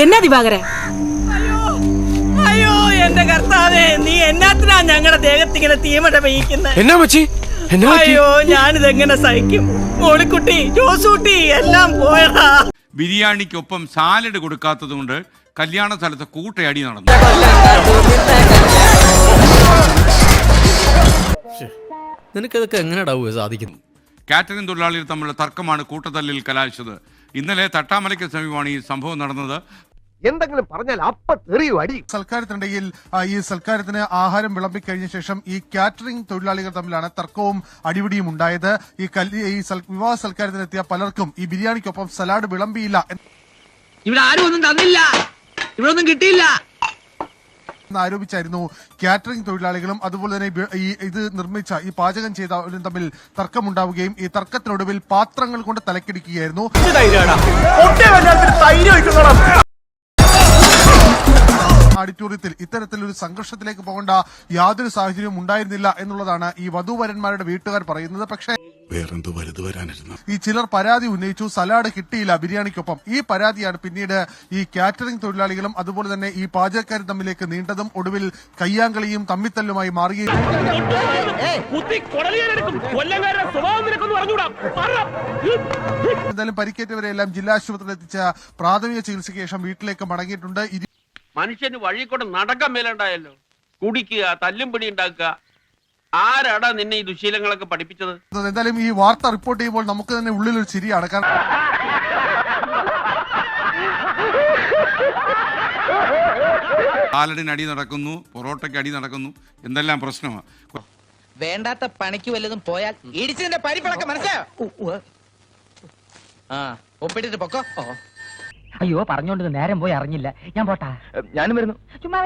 എന്നാ ദിവാകര? അയ്യോ എന്റെ കർത്താവേ, നീ എന്നാത്തിനാ ഞങ്ങളുടെ ദേഹത്തിങ്ങനെ തീമട പെയ്യിക്കുന്നത്? അയ്യോ ഞാനിതെങ്ങനെ സഹിക്കും? മോളിക്കുട്ടി, ജോസൂട്ടി എല്ലാം പോയടാ. ബിരിയാണിക്കൊപ്പം സാലഡ് കൊടുക്കാത്തത് കൊണ്ട് കല്യാണ സ്ഥലത്ത് കൂട്ടയടി നടന്നു. നിനക്കതൊക്കെ എങ്ങനെയാ സാധിക്കുന്നു? കാറ്ററിംഗ് തൊഴിലാളികൾ തമ്മിലുള്ള തർക്കമാണ് കൂട്ടത്തല്ലിൽ കലാശിച്ചത്. ഇന്നലെ തട്ടാമലയ്ക്ക് സമീപമാണ് ഈ സംഭവം നടന്നത്. എന്തെങ്കിലും പറഞ്ഞാൽ അപ്പ തെറിയും അടി. സൽക്കാരത്തിനിടയിൽ ഈ സൽക്കാരത്തിന് ആഹാരം വിളമ്പിക്കഴിഞ്ഞ ശേഷം ഈ കാറ്ററിംഗ് തൊഴിലാളികൾ തമ്മിലാണ് തർക്കവും അടിപിടിയും ഉണ്ടായത്. ഈ വിവാഹ സൽക്കാരത്തിനെത്തിയ പലർക്കും ഈ ബിരിയാണിക്കൊപ്പം സലാഡ് വിളമ്പിയില്ല. ഇവിടെ ആരും ഒന്നും തന്നില്ല, ഇവിടെ ഒന്നും കിട്ടിയില്ല ആരോപിച്ചായിരുന്നു കാറ്ററിംഗ് തൊഴിലാളികളും അതുപോലെ തന്നെ ഇത് നിർമ്മിച്ച ഈ പാചകം ചെയ്തവരും തമ്മിൽ തർക്കമുണ്ടാവുകയും ഈ തർക്കത്തിനൊടുവിൽ പാത്രങ്ങൾ കൊണ്ട് തലക്കിടിക്കുകയായിരുന്നു. ഓഡിറ്റോറിയത്തിൽ ഇത്തരത്തിലൊരു സംഘർഷത്തിലേക്ക് പോകേണ്ട യാതൊരു സാഹചര്യവും ഉണ്ടായിരുന്നില്ല എന്നുള്ളതാണ് ഈ വധൂവരന്മാരുടെ വീട്ടുകാർ പറയുന്നത്. പക്ഷേ വേറെന്തോ വലുത് വരാനിരുന്നു. ഈ ചിലർ പരാതി ഉന്നയിച്ചു, സലാഡ് കിട്ടിയില്ല ബിരിയാണിക്കൊപ്പം. ഈ പരാതിയാണ് പിന്നീട് ഈ കാറ്ററിംഗ് തൊഴിലാളികളും അതുപോലെ തന്നെ ഈ പാചകക്കാരും തമ്മിലേക്ക് നീണ്ടതും ഒടുവിൽ കയ്യാങ്കളിയും തമ്മിത്തല്ലുമായി മാറുകയും. എന്തായാലും പരിക്കേറ്റവരെല്ലാം ജില്ലാ ആശുപത്രിയിൽ എത്തിച്ച പ്രാഥമിക ചികിത്സയ്ക്ക് ശേഷം വീട്ടിലേക്ക് മടങ്ങിയിട്ടുണ്ട്. മനുഷ്യന് വഴി കൂടെ നടക്കാൻ മേലുണ്ടായല്ലോ. കുടിക്കുക, തല്ലും പിടി ഉണ്ടാക്കുക. ആരാടാ നിന്നെ ഈ ദുശീലങ്ങളൊക്കെ പഠിപ്പിച്ചത്? എന്തായാലും ഈ വാർത്ത റിപ്പോർട്ട് ചെയ്യുമ്പോൾ നമുക്ക് തന്നെ ഉള്ളിലൊരു ചിരിയാണ്. കാരണം സാലഡിന് അടി നടക്കുന്നു, പൊറോട്ടയ്ക്ക് അടി നടക്കുന്നു, എന്തെല്ലാം പ്രശ്നമാണ്. വേണ്ടാത്ത പണിക്ക് വല്ലതും പോയാൽ ഇടിച്ചതിന്റെ പരിപ്പളക്കം മനസ്സിലായോ? ഒപ്പിട്ടിട്ട് പൊക്കോ. അയ്യോ പറഞ്ഞോണ്ട് നേരം പോയി അറിഞ്ഞില്ല. ഞാൻ പോട്ടാ. ഞാനും വരുന്നു. ചുമ്മാ